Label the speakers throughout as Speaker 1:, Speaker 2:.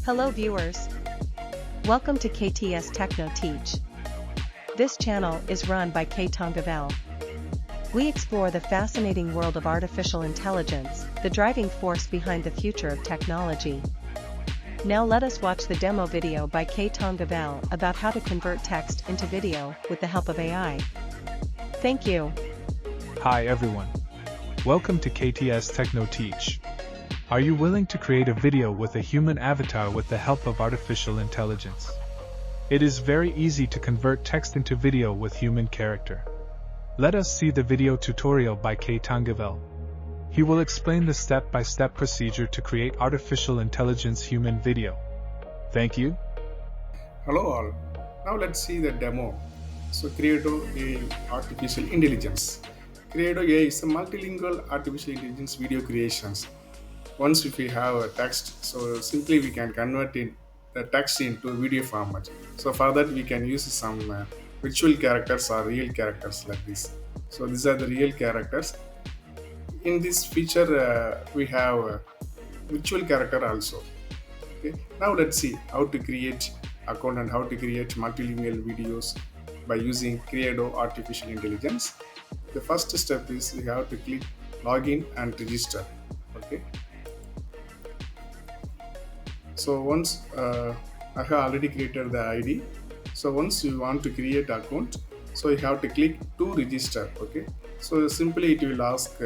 Speaker 1: Hello viewers. Welcome to KTS Techno Teach. This channel is run by K Tongavel. We explore the fascinating world of artificial intelligence, the driving force behind the future of technology. Now let us watch the demo video by K Tongavel about how to convert text into video with the help of AI. Thank you.
Speaker 2: Hi everyone. Welcome to KTS Techno Teach. Are you willing to create a video with a human avatar with the help of artificial intelligence? It is very easy to convert text into video with human character. Let us see the video tutorial by K Tongavel. He will explain the step-by-step procedure to create artificial intelligence human video. Thank you.
Speaker 3: Hello all. Now let's see the demo. So Kreado AI Artificial Intelligence. Kreado AI is a multilingual artificial intelligence video creations. Once if we have a text, so simply we can convert the text into video format. So for that we can use some virtual characters or real characters like this. So these are the real characters. In this feature we have virtual character also. Okay. Now let's see how to create account and how to create multilingual videos by using Kreado Artificial Intelligence. The first step is we have to click login and register. Okay. So once I have already created the ID. So once you want to create account, so you have to click to register. Okay. So simply it will ask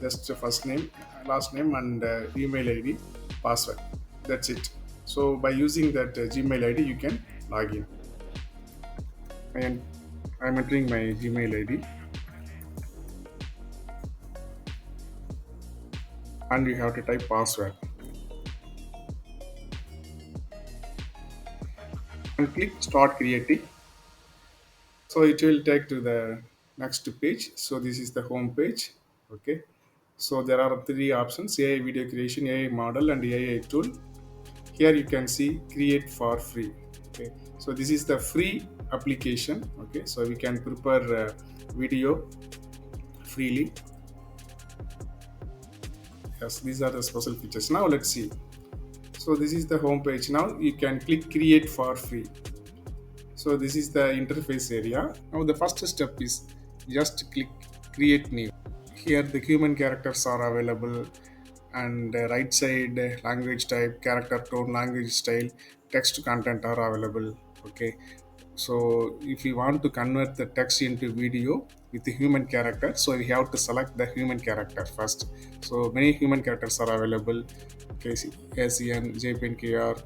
Speaker 3: just first name, last name, and email ID, password. That's it. So by using that Gmail ID, you can log in. And I'm entering my Gmail ID, and you have to type password. And click start creating. So it will take to the next page. So this is the home page. Okay. So there are three options: AI video creation, AI model, and AI tool. Here you can see create for free. Okay. So this is the free application. Okay. So we can prepare video freely. Yes, these are the special features. Now let's see. So this is the home page. Now you can click create for free. So this is the interface area. Now the first step is just click create new. Here the human characters are available, and right side language type, character tone, language style, text content are available. Okay. So if you want to convert the text into video with the human character, so we have to select the human character first. So many human characters are available. Okay, ASEAN, Japan, KR,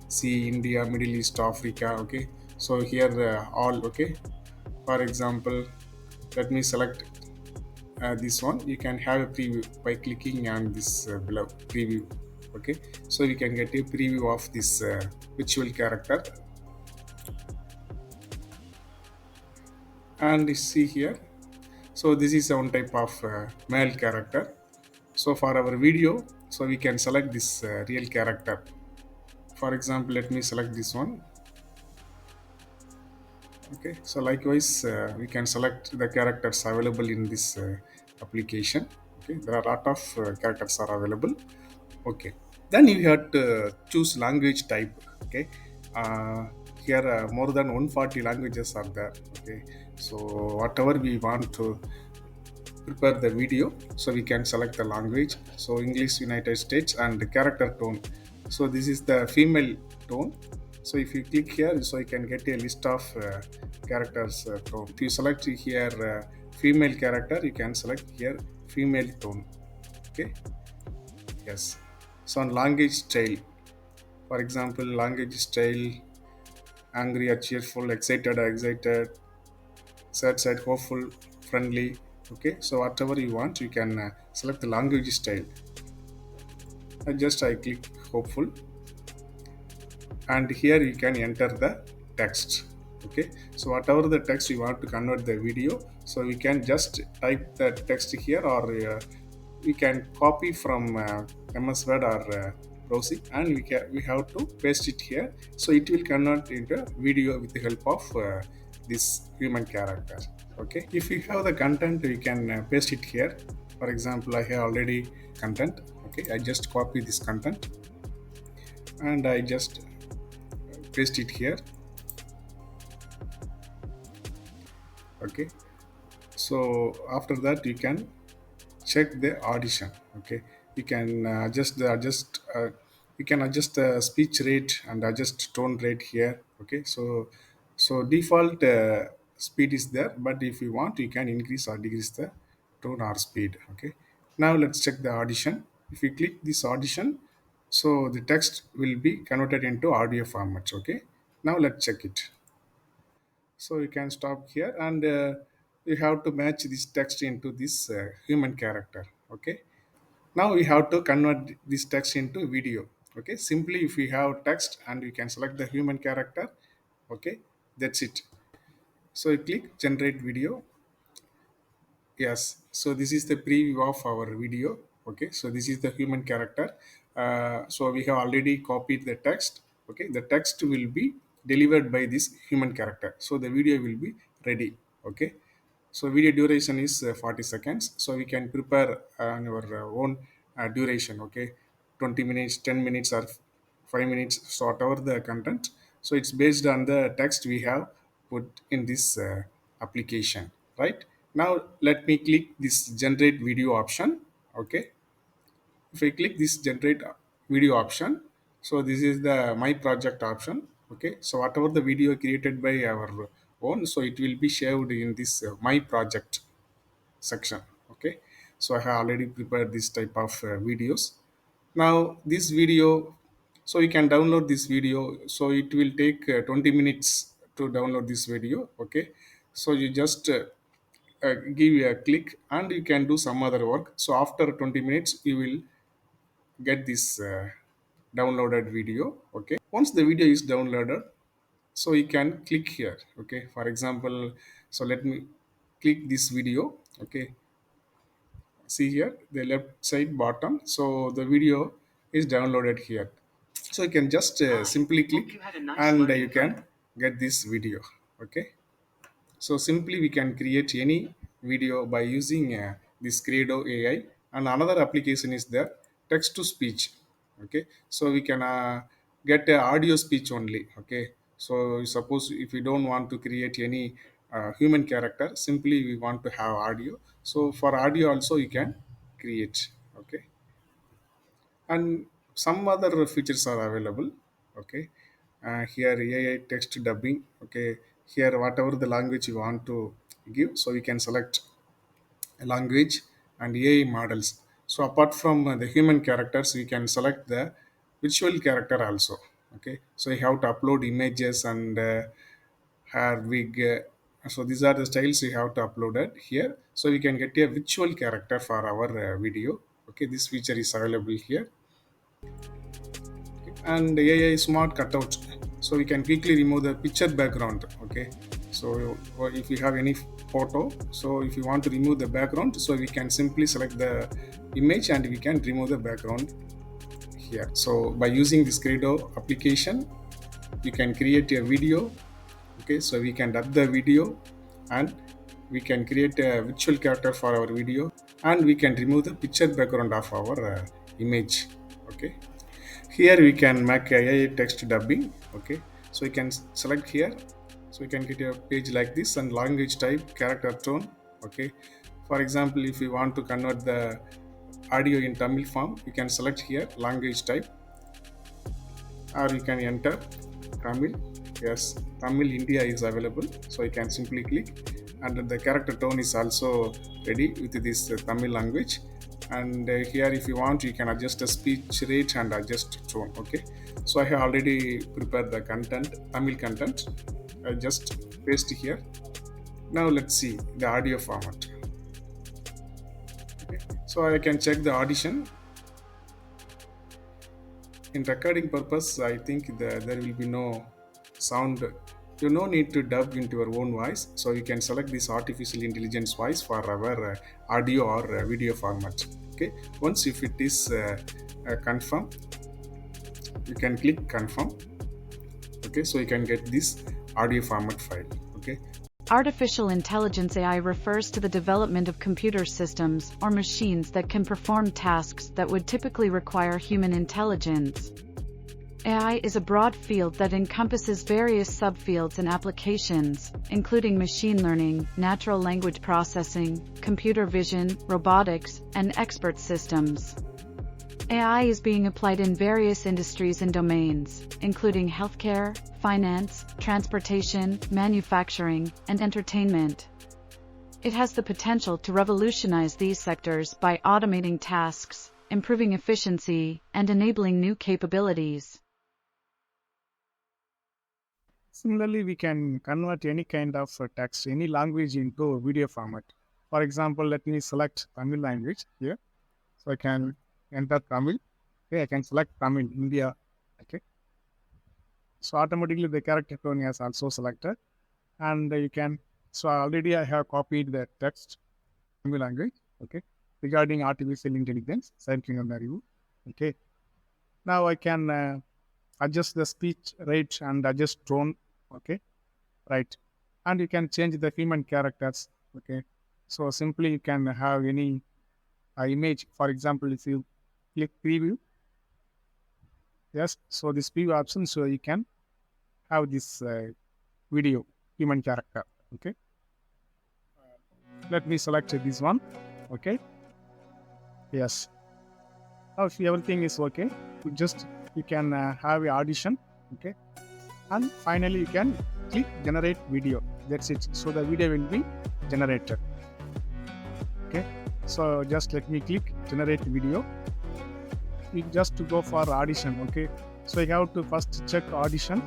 Speaker 3: C, India, Middle East, Africa. Okay, so here all. Okay, for example, let me select this one. You can have a preview by clicking on this below preview. Okay, so we can get a preview of this virtual character. And you see here, so this is one type of male character. So for our video, so we can select this real character. For example, let me select this one. Okay, so likewise we can select the characters available in this application. Okay, there are a lot of characters are available. Okay, then you have to choose language type. Okay, here more than 140 languages are there. Okay, so whatever we want to prepare the video, so we can select the language. So English, United States, and the character tone. So this is the female tone. So if you click here, so you can get a list of characters tone. If you select here female character, you can select here female tone. Okay. Yes. So on language style, for example, language style, angry or cheerful, excited or excited, sad, hopeful, friendly. Okay, so whatever you want, you can select the language style. I click hopeful, and here you can enter the text. Okay, so whatever the text you want to convert the video, so we can just type the text here, or we can copy from MS Word or browsing, and we have to paste it here, so it will convert into video with the help of this human character. Okay, if you have the content, you can paste it here. For example, I have already content. Okay, I just copy this content, and I just paste it here. Okay, so after that you can check the audition. Okay, you can you can adjust the speech rate and adjust tone rate here. Okay, so default speed is there, but if you want you can increase or decrease the tone or speed. Okay, now let's check the audition. If you click this audition, so the text will be converted into audio format. Okay, now let's check it. So you can stop here, and you have to match this text into this human character. Okay, now we have to convert this text into video. Okay, simply if we have text and you can select the human character. Okay, that's it. So you click generate video. Yes, so this is the preview of our video. Okay, so this is the human character. So we have already copied the text. Okay, the text will be delivered by this human character. So the video will be ready. Okay, so video duration is 40 seconds. So we can prepare on our own duration. Okay, 20 minutes, 10 minutes, or 5 minutes, so whatever the content. So it's based on the text we have put in this application, right? Now let me click this generate video option. Okay, if I click this generate video option, so this is the my project option. Okay, so whatever the video created by our own, so it will be shared in this my project section. Okay, so I have already prepared this type of videos. Now this video, so you can download this video, so it will take 20 minutes to download this video. Okay, so you just give a click and you can do some other work. So after 20 minutes you will get this downloaded video. Okay, once the video is downloaded, so you can click here. Okay, for example, so let me click this video. Okay, see here the left side bottom, so the video is downloaded here. So you can just simply click and you can get this video. Okay, so simply we can create any video by using this Kreado AI. And another application is there, text to speech. Okay, so we can get audio speech only. Okay, so suppose if we don't want to create any human character, simply we want to have audio. So for audio also you can create. Okay, and some other features are available. Okay, here AI text dubbing. Okay, here whatever the language you want to give, so we can select a language and AI models. So apart from the human characters, we can select the virtual character also. Okay, so you have to upload images and hair wig. So these are the styles you have to upload it here, so we can get a virtual character for our video. Okay, this feature is available here. And AI smart cutout, so we can quickly remove the picture background. Okay, so or if you have any photo, so if you want to remove the background, so we can simply select the image and we can remove the background here. So by using this Kreado application, you can create a video. Okay, so we can dub the video and we can create a virtual character for our video, and we can remove the picture background of our image. Okay, here we can make AI text dubbing. Okay, so you can select here, so you can get a page like this, and language type, character tone. Okay, for example, if you want to convert the audio in Tamil form, you can select here language type, or you can enter Tamil. Yes, Tamil India is available, so you can simply click, and the character tone is also ready with this Tamil language. And here if you want, you can adjust the speech rate and adjust tone. Okay, so I have already prepared the content, Tamil content. I just paste here. Now let's see the audio format. Okay, so I can check the audition. In recording purpose, I think there will be no sound. You no need to dub into your own voice, so you can select this artificial intelligence voice for our audio or video format. Okay, once if it is confirm, you can click confirm. Okay, so you can get this audio format file. Okay,
Speaker 4: Artificial intelligence AI refers to the development of computer systems or machines that can perform tasks that would typically require human intelligence. AI is a broad field that encompasses various subfields and applications, including machine learning, natural language processing, computer vision, robotics, and expert systems. AI is being applied in various industries and domains, including healthcare, finance, transportation, manufacturing, and entertainment. It has the potential to revolutionize these sectors by automating tasks, improving efficiency, and enabling new capabilities.
Speaker 5: Similarly, we can convert any kind of text, any language into a video format. For example, let me select Tamil language here. So I can enter Tamil. Okay, I can select Tamil, India. Okay. So automatically the character tone is also selected. And you can, so already I have copied the text, Tamil language, okay, regarding artificial intelligence, okay. Now I can adjust the speech rate and adjust tone, okay, right. And you can change the human characters, okay. So simply you can have any image, for example, if you click preview, yes, so this preview option, so you can have this video, human character, okay. Let me select this one, okay. Yes. Now if everything is okay, you can have an audition, okay. And finally you can click generate video. That's it. So the video will be generated. Okay. So just let me click generate video. You just to go for audition, okay. So you have to first check audition.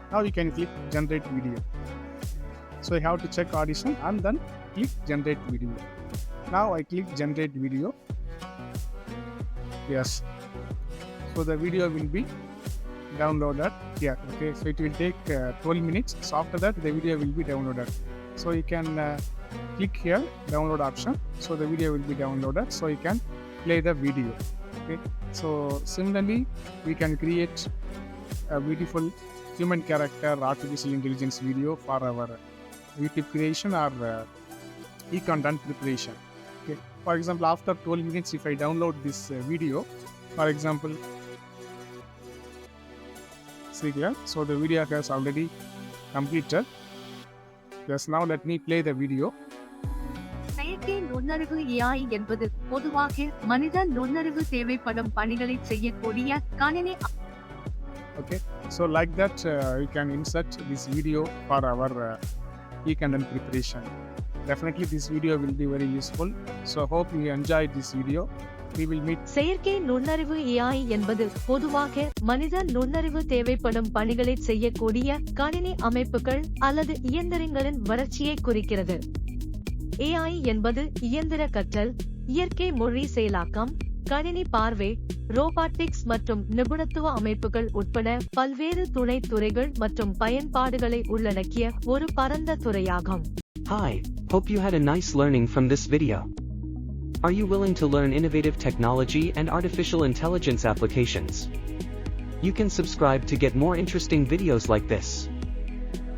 Speaker 5: Now you can click generate video. So I have to check audition and then click generate video. Now I click generate video. Yes. So the video will be downloaded here. Okay. So it will take 12 minutes. So after that the video will be downloaded. So you can click here download option. So the video will be downloaded. So you can play the video. Okay. So similarly we can create a beautiful human character artificial intelligence video for our YouTube creation or e-content preparation. Okay. For example, after 12 minutes, if I download this video, for example, see here, so the video has already completed. Yes, now let me play the video.
Speaker 6: செயற்கை நுண்ணறிவு AI என்பது பொதுவாக மனித நுண்ணறிவு தேவைப்படும் பணிகளை செய்யக்கூடிய கணினி.
Speaker 5: Okay, so like that you can insert this video for our e-content preparation. Definitely this video will be very useful. So hope you enjoyed this video. We will meet.
Speaker 1: செயற்கை நுண்ணறிவு AI என்பது பொதுவாக மனித நுண்ணறிவு தேவைப்படும் பணிகளை செய்யக்கூடிய கணினி அமைப்புகள் அல்லது இயந்திரங்களின் வளர்ச்சியை குறிக்கிறது. AI என்பது இயந்திர கற்றல், இயற்கை மொழி செயலாக்கம், கணினி பார்வை, ரோபாட்டிக்ஸ் மற்றும் நிபுணத்துவ அமைப்புகள் உட்பட பல்வேறு துணை துறைகள் மற்றும் பயன்பாடுகளை உள்ளடக்கிய ஒரு பரந்த துறையாகும்.
Speaker 7: Hi, hope you had a nice learning from this video. Are you willing to learn innovative technology and artificial intelligence applications? You can subscribe to get more interesting videos like this.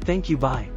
Speaker 7: Thank you, bye.